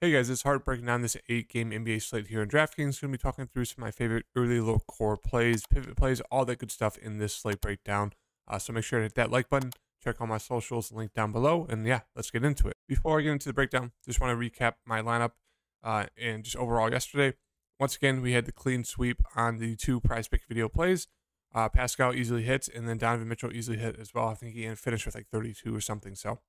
Hey guys, it's Hart breaking down this 8-game NBA slate here in DraftKings. Going to be talking through some of my favorite early low core plays, pivot plays, all that good stuff in this slate breakdown. So make sure to hit that like button, check all my socials, link down below, and yeah, let's get into it. Before I get into the breakdown, just want to recap my lineup and just overall yesterday. Once again, we had the clean sweep on the two prize pick video plays. Pascal easily hits, and then Donovan Mitchell easily hit as well. I think he finished with like 32 or something. So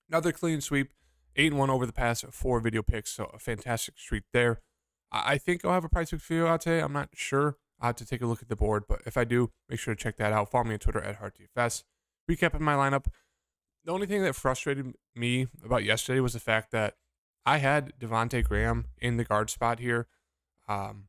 another clean sweep. 8-1 over the past 4 video picks, so a fantastic streak there. I think I'll have a price pick video out today. I'm not sure. I'll have to take a look at the board, but if I do, make sure to check that out. Follow me on Twitter at HartDFS. Recapping my lineup. The only thing that frustrated me about yesterday was the fact that I had Devontae Graham in the guard spot here. And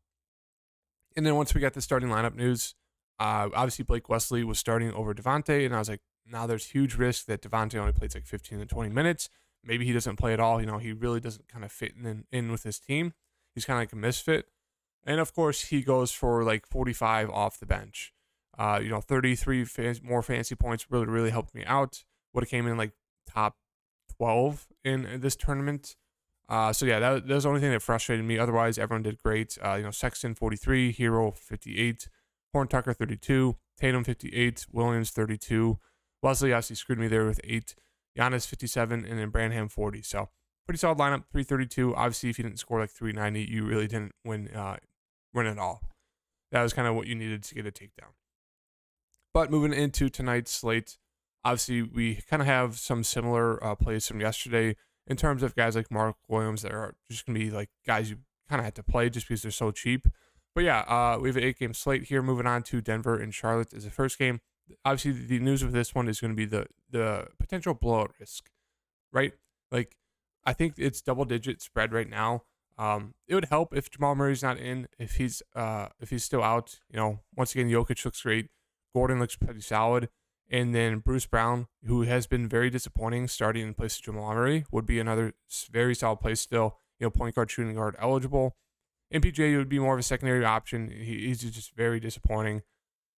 then once we got the starting lineup news, obviously Blake Wesley was starting over Devontae, and I was like, now there's huge risk that Devontae only plays like 15 to 20 minutes. Maybe he doesn't play at all. He really doesn't kind of fit in with his team. He's kind of like a misfit. And of course, he goes for like 45 off the bench. 33 more fantasy points really helped me out. Would have came in like top 12 in this tournament. So yeah, that was the only thing that frustrated me. Otherwise, everyone did great. Sexton 43, Hero 58, Horn Tucker 32, Tatum 58, Williams 32. Wesley obviously screwed me there with 8. Giannis 57, and then Branham 40. So pretty solid lineup, 332. Obviously, if you didn't score like 390, you really didn't win at all. That was kind of what you needed to get a takedown. But moving into tonight's slate, obviously we kind of have some similar plays from yesterday in terms of guys like Mark Williams that are just going to be like guys you kind of had to play just because they're so cheap. But yeah, we have an 8-game slate here. Moving on to Denver and Charlotte as the first game. Obviously, the news of this one is going to be the potential blowout risk, right? Like, I think it's double-digit spread right now. It would help if Jamal Murray's not in, if he's still out. Once again, Jokic looks great, Gordon looks pretty solid, and then Bruce Brown, who has been very disappointing, starting in place of Jamal Murray, would be another very solid play still. Point guard, shooting guard eligible. MPJ would be more of a secondary option. He's just very disappointing.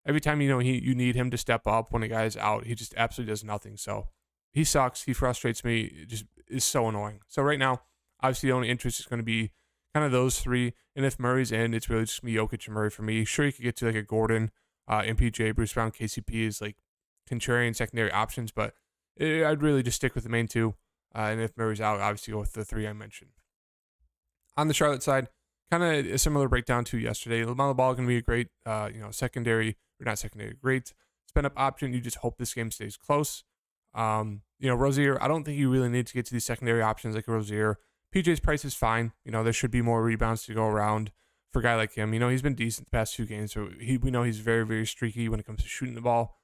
Every time you need him to step up when a guy's out, he just absolutely does nothing. So he sucks. He frustrates me. It just is so annoying. So right now, obviously the only interest is going to be kind of those three. And if Murray's in, it's really just going to be Jokic and Murray for me. Sure, you could get to like a Gordon, MPJ, Bruce Brown, KCP is like contrarian secondary options, but I'd really just stick with the main two. And if Murray's out, obviously go with the 3 I mentioned. On the Charlotte side, kind of a similar breakdown to yesterday. LaMelo Ball going to be a great, great spin up option. You just hope this game stays close. Rozier, I don't think you really need to get to these secondary options like Rozier. PJ's price is fine. There should be more rebounds to go around for a guy like him. He's been decent the past 2 games, so we know he's very, very streaky when it comes to shooting the ball.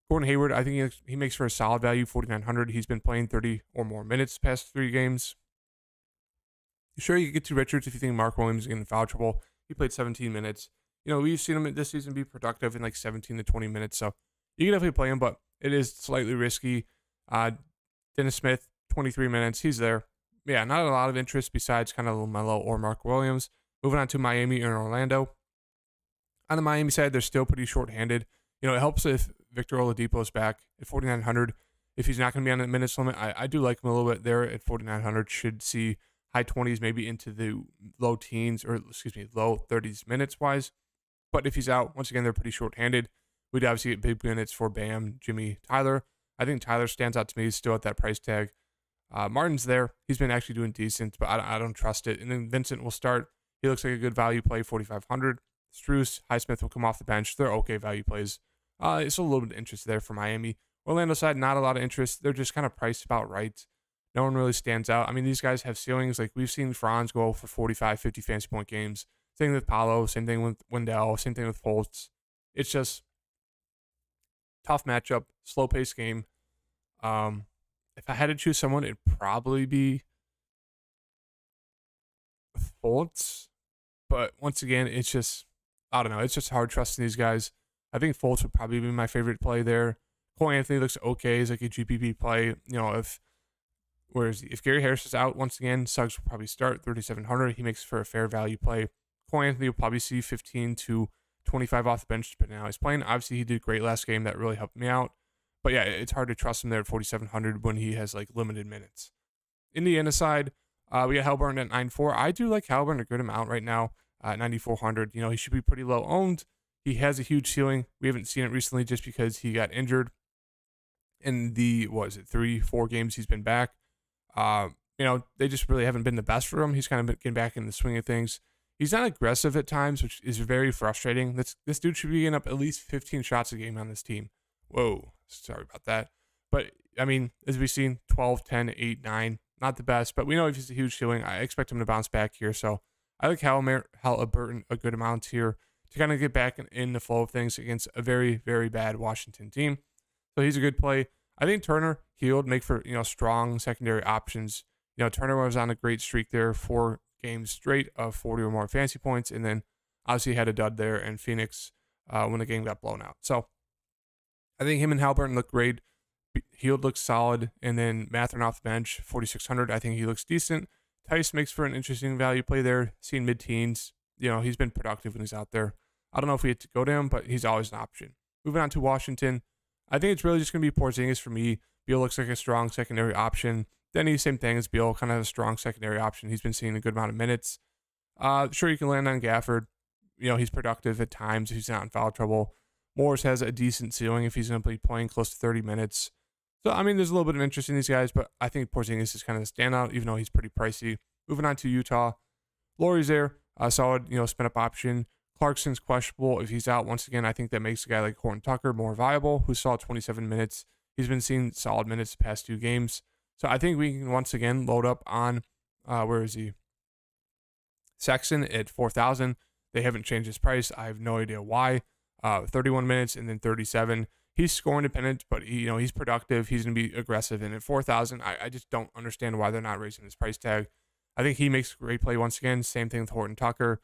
Gordon Hayward, I think he makes for a solid value, 4,900. He's been playing 30 or more minutes the past 3 games. Sure, you could get to Richards if you think Mark Williams is getting foul trouble. He played 17 minutes. We've seen him this season be productive in like 17 to 20 minutes. So you can definitely play him, but it is slightly risky. Dennis Smith, 23 minutes. He's there. Yeah, not a lot of interest besides kind of LaMelo or Mark Williams. Moving on to Miami and Orlando. On the Miami side, they're still pretty short-handed. It helps if Victor Oladipo is back at 4,900. If he's not going to be on the minutes limit, I do like him a little bit there at 4,900. Should see high 20s, maybe into the low 30s minutes wise. But if he's out, once again, they're pretty short-handed. We'd obviously get big minutes for Bam, Jimmy, Tyler. I think Tyler stands out to me. He's still at that price tag. Martin's there. He's been actually doing decent, but I don't trust it. And then Vincent will start. He looks like a good value play, 4,500. Strus, Highsmith will come off the bench. They're okay value plays. It's a little bit of interest there for Miami. Orlando side, not a lot of interest. They're just kind of priced about right. No one really stands out. I mean, these guys have ceilings. Like, we've seen Franz go for 45, 50 fantasy point games. Same thing with Paolo. Same thing with Wendell. Same thing with Fultz. It's just tough matchup, slow-paced game. If I had to choose someone, it'd probably be Fultz. But once again, it's just, I don't know. It's just hard trusting these guys. I think Fultz would probably be my favorite play there. Cole Anthony looks okay as like a GPP play. If Gary Harris is out, once again, Suggs will probably start 3,700. He makes for a fair value play. Cole Anthony will probably see 15 to 25 off the bench depending on how he's playing. Obviously, he did great last game. That really helped me out. But yeah, it's hard to trust him there at 4,700 when he has like limited minutes. Indiana side, We got Haliburton at 9.4. I do like Haliburton a good amount right now at 9,400. You know, he should be pretty low owned. He has a huge ceiling. We haven't seen it recently just because he got injured in the, what is it, 3-4 games he's been back. You know, they just really haven't been the best for him. He's kind of been getting back in the swing of things. He's not aggressive at times, which is very frustrating. This dude should be getting up at least 15 shots a game on this team. Whoa, sorry about that. But, I mean, as we've seen, 12, 10, 8, 9, not the best. But we know if he's a huge ceiling, I expect him to bounce back here. So I like Haliburton a good amount here to kind of get back in the flow of things against a very, very bad Washington team. So he's a good play. I think Turner, he would make for, you know, strong secondary options. You know, Turner was on a great streak there, 4 games straight of 40 or more fantasy points, and then obviously had a dud there in Phoenix when the game got blown out. So I think him and Haliburton look great. Hield looks solid, and then Mathurin off the bench, 4,600. I think he looks decent. Tice makes for an interesting value play there, seeing mid-teens. You know, he's been productive when he's out there. I don't know if we had to go to him, but he's always an option. Moving on to Washington, I think it's really just going to be Porzingis for me. Beal looks like a strong secondary option. Denny, same thing as Beal, kind of a strong secondary option. He's been seeing a good amount of minutes. Sure, you can land on Gafford. You know, he's productive at times. He's not in foul trouble. Morris has a decent ceiling if he's going to be playing close to 30 minutes. So, I mean, there's a little bit of interest in these guys, but I think Porzingis is kind of the standout, even though he's pretty pricey. Moving on to Utah. Laurie's there. A solid, you know, spin-up option. Clarkson's questionable. If he's out, once again, I think that makes a guy like Horton Tucker more viable, who saw 27 minutes. He's been seeing solid minutes the past 2 games. So I think we can once again load up on, where is he? Sexton at 4,000. They haven't changed his price. I have no idea why. 31 minutes and then 37. He's score independent, but he, you know, he's productive. He's going to be aggressive. And at 4,000, I just don't understand why they're not raising his price tag. I think he makes a great play once again. Same thing with Horton Tucker.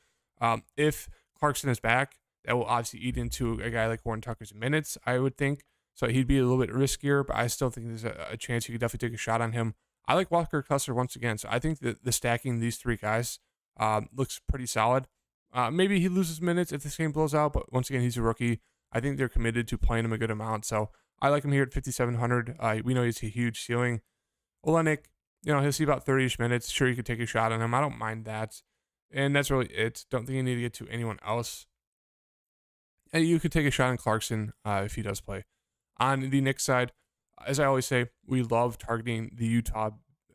If Clarkson is back, that will obviously eat into a guy like Horton Tucker's minutes, I would think. So he'd be a little bit riskier, but I still think there's a chance you could definitely take a shot on him. I like Walker Kessler once again. So I think that the stacking these 3 guys looks pretty solid. Maybe he loses minutes if this game blows out, but once again, he's a rookie. I think they're committed to playing him a good amount. So I like him here at 5,700. We know he's a huge ceiling. Olenek, you know, he'll see about 30-ish minutes. Sure, you could take a shot on him. I don't mind that. And that's really it. Don't think you need to get to anyone else. And you could take a shot on Clarkson if he does play. On the Knicks side, as I always say, we love targeting Utah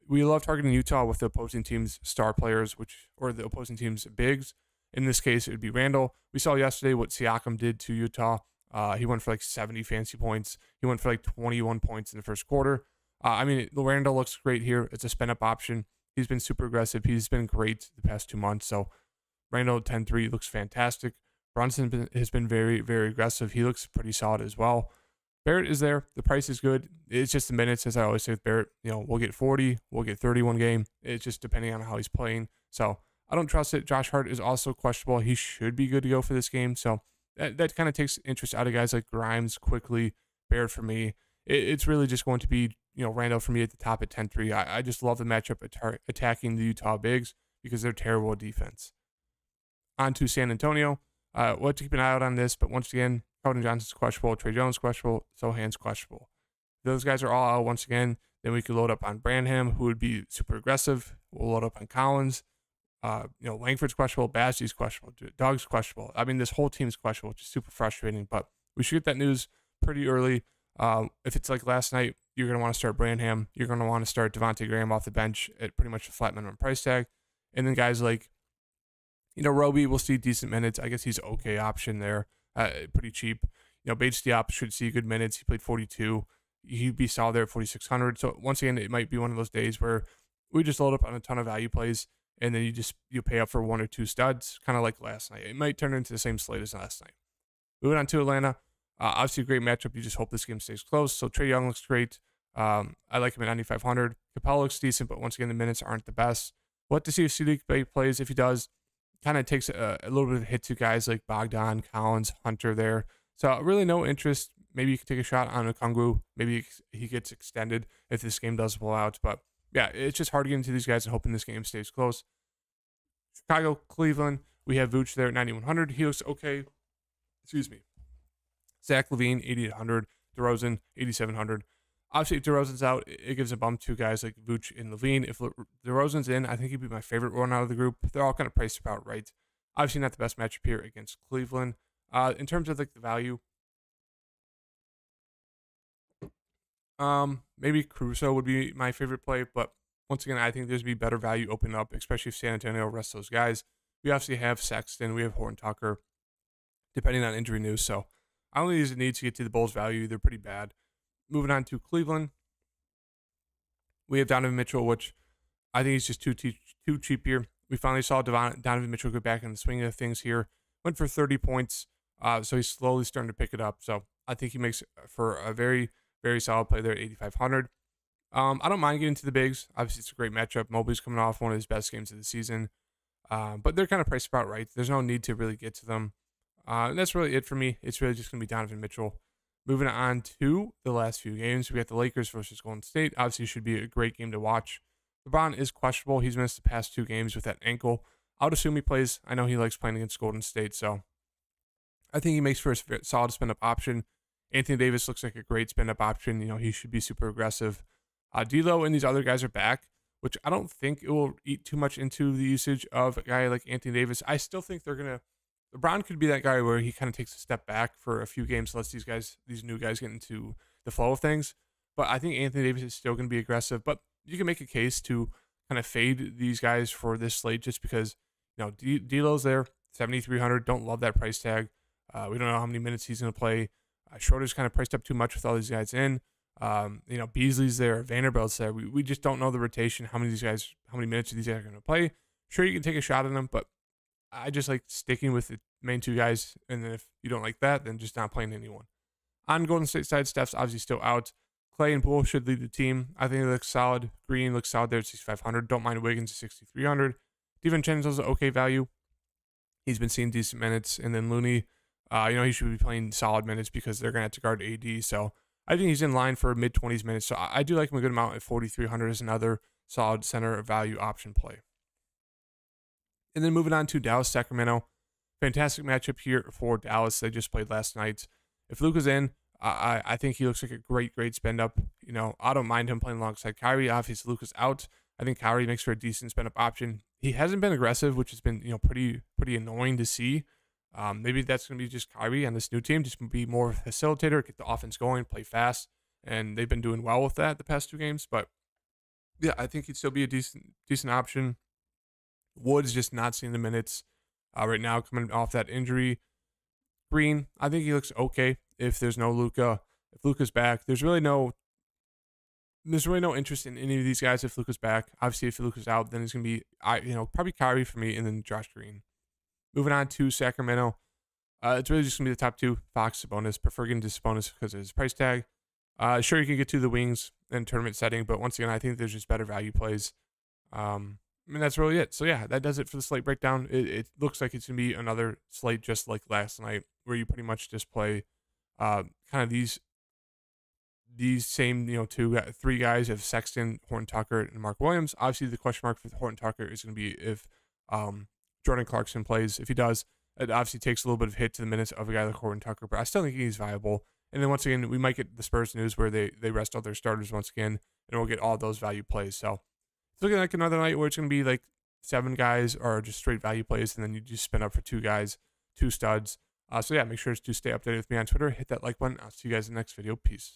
with the opposing team's star players, or the opposing team's bigs. In this case, it would be Randall. We saw yesterday what Siakam did to Utah. He went for like 70 fantasy points. He went for like 21 points in the first quarter. I mean, Randall looks great here. It's a spin-up option. He's been super aggressive. He's been great the past 2 months. So Randall 10-3 looks fantastic. Brunson has been very, very aggressive. He looks pretty solid as well. Barrett is there. The price is good. It's just the minutes, as I always say with Barrett. You know, we'll get 40, we'll get 31 game. It's just depending on how he's playing. So I don't trust it. Josh Hart is also questionable. He should be good to go for this game. So that kind of takes interest out of guys like Grimes, quickly. Barrett for me. It's really just going to be, you know, Randall for me at the top at 10-3. I just love the matchup attacking the Utah Bigs because they're terrible at defense. On to San Antonio. We'll have to keep an eye out on this, but once again, Keldon Johnson's questionable, Trey Jones questionable, Sohan's questionable. Those guys are all out once again. Then we could load up on Branham, who would be super aggressive. We'll load up on Collins. You know, Langford's questionable, Bassey's questionable, Doug's questionable. I mean, this whole team's questionable, which is super frustrating, but we should get that news pretty early. If it's like last night, you're going to want to start Branham. You're going to want to start Devontae Graham off the bench at pretty much a flat minimum price tag. And then guys like, you know, Roby will see decent minutes. I guess he's an okay option there, pretty cheap. You know, Bates Diop should see good minutes. He played 42. He'd be solid there at 4,600. So once again, it might be one of those days where we just load up on a ton of value plays, and then you pay up for 1 or 2 studs, kind of like last night. It might turn into the same slate as last night. Moving on to Atlanta. Obviously, a great matchup. You just hope this game stays close. So Trae Young looks great. I like him at 9,500. Capella looks decent, but once again, the minutes aren't the best. We'll have to see if Sadiq plays. If he does, kind of takes a little bit of a hit to guys like Bogdan, Collins, Hunter there. So really no interest. Maybe you can take a shot on Okongwu. Maybe he gets extended if this game does blow out. But yeah, it's just hard to get into these guys and hoping this game stays close. Chicago, Cleveland, we have Vooch there at 9,100. He looks okay. Excuse me. Zach LaVine, 8,800. DeRozan, 8,700. Obviously, if DeRozan's out, it gives a bump to guys like Vooch and Levine. If DeRozan's in, I think he'd be my favorite one out of the group. They're all kind of priced about right. Obviously, not the best matchup here against Cleveland. In terms of like the value, maybe Caruso would be my favorite play, but once again, I think there's be better value open up, especially if San Antonio rests those guys. We obviously have Sexton, we have Horton Tucker, depending on injury news. So I don't think there's a need to get to the Bulls' value. They're pretty bad. Moving on to Cleveland, we have Donovan Mitchell, which I think he's just too cheap here. We finally saw Donovan Mitchell go back in the swing of things here. Went for 30 points, so he's slowly starting to pick it up. So I think he makes for a very, very solid play there at 8,500. I don't mind getting to the bigs. Obviously, it's a great matchup. Mobley's coming off one of his best games of the season. But they're kind of priced about right. There's no need to really get to them. And that's really it for me. It's really just going to be Donovan Mitchell. Moving on to the last few games, we got the Lakers versus Golden State. Obviously, it should be a great game to watch. LeBron is questionable. He's missed the past 2 games with that ankle. I would assume he plays. I know he likes playing against Golden State, so I think he makes for a solid spin-up option. Anthony Davis looks like a great spin-up option. You know, he should be super aggressive. D'Lo and these other guys are back, which I don't think it will eat too much into the usage of a guy like Anthony Davis. I still think they're going to LeBron could be that guy where he kind of takes a step back for a few games, lets these new guys get into the flow of things. But I think Anthony Davis is still going to be aggressive. But you can make a case to kind of fade these guys for this slate just because, you know, D'Lo's there, 7,300. Don't love that price tag. We don't know how many minutes he's going to play. Schroeder's kind of priced up too much with all these guys in. You know, Beasley's there, Vanderbilt's there. We just don't know the rotation, how many minutes these guys are going to play. Sure, you can take a shot at them, but I just like sticking with the main 2 guys, and then if you don't like that, then just not playing anyone. On Golden State side, Steph's obviously still out. Clay and Poole should lead the team. I think they look solid. Green looks solid there at 6,500. Don't mind Wiggins at 6,300. DiVincenzo's an okay value. He's been seeing decent minutes. And then Looney, you know, he should be playing solid minutes because they're going to have to guard AD. So I think he's in line for mid-20s minutes. So I do like him a good amount at 4,300 as another solid center value option play. And then moving on to Dallas, Sacramento. Fantastic matchup here for Dallas. They just played last night. If Luka's in, I think he looks like a great spend up. You know, I don't mind him playing alongside Kyrie. Obviously, Luka's out. I think Kyrie makes for a decent spend up option. He hasn't been aggressive, which has been, you know, pretty annoying to see. Maybe that's going to be just Kyrie on this new team, just be more of a facilitator, get the offense going, play fast, and they've been doing well with that the past 2 games. But yeah, I think he'd still be a decent option. Wood's just not seeing the minutes right now coming off that injury. Green, I think he looks okay if there's no Luka. If Luka's back, there's really no interest in any of these guys if Luka's back. Obviously, if Luka's out, then it's gonna be probably Kyrie for me, and then Josh Green. Moving on to Sacramento, it's really just gonna be the top 2. Fox, Sabonis. Prefer getting to Sabonis because of his price tag. Sure, you can get to the wings in tournament setting, but once again, I think there's just better value plays. I mean, that's really it. So, yeah, that does it for the slate breakdown. It looks like it's going to be another slate just like last night where you pretty much just play kind of these same, you know, 3 guys of Sexton, Horton Tucker, and Mark Williams. Obviously, the question mark for Horton Tucker is going to be if Jordan Clarkson plays. If he does, it obviously takes a little bit of hit to the minutes of a guy like Horton Tucker, but I still think he's viable. And then once again, we might get the Spurs news where they rest all their starters once again, and we'll get all those value plays. So, it's looking like another night where it's going to be like 7 guys or just straight value plays, and then you just spin up for 2 guys, 2 studs. So yeah, make sure to stay updated with me on Twitter. Hit that like button. I'll see you guys in the next video. Peace.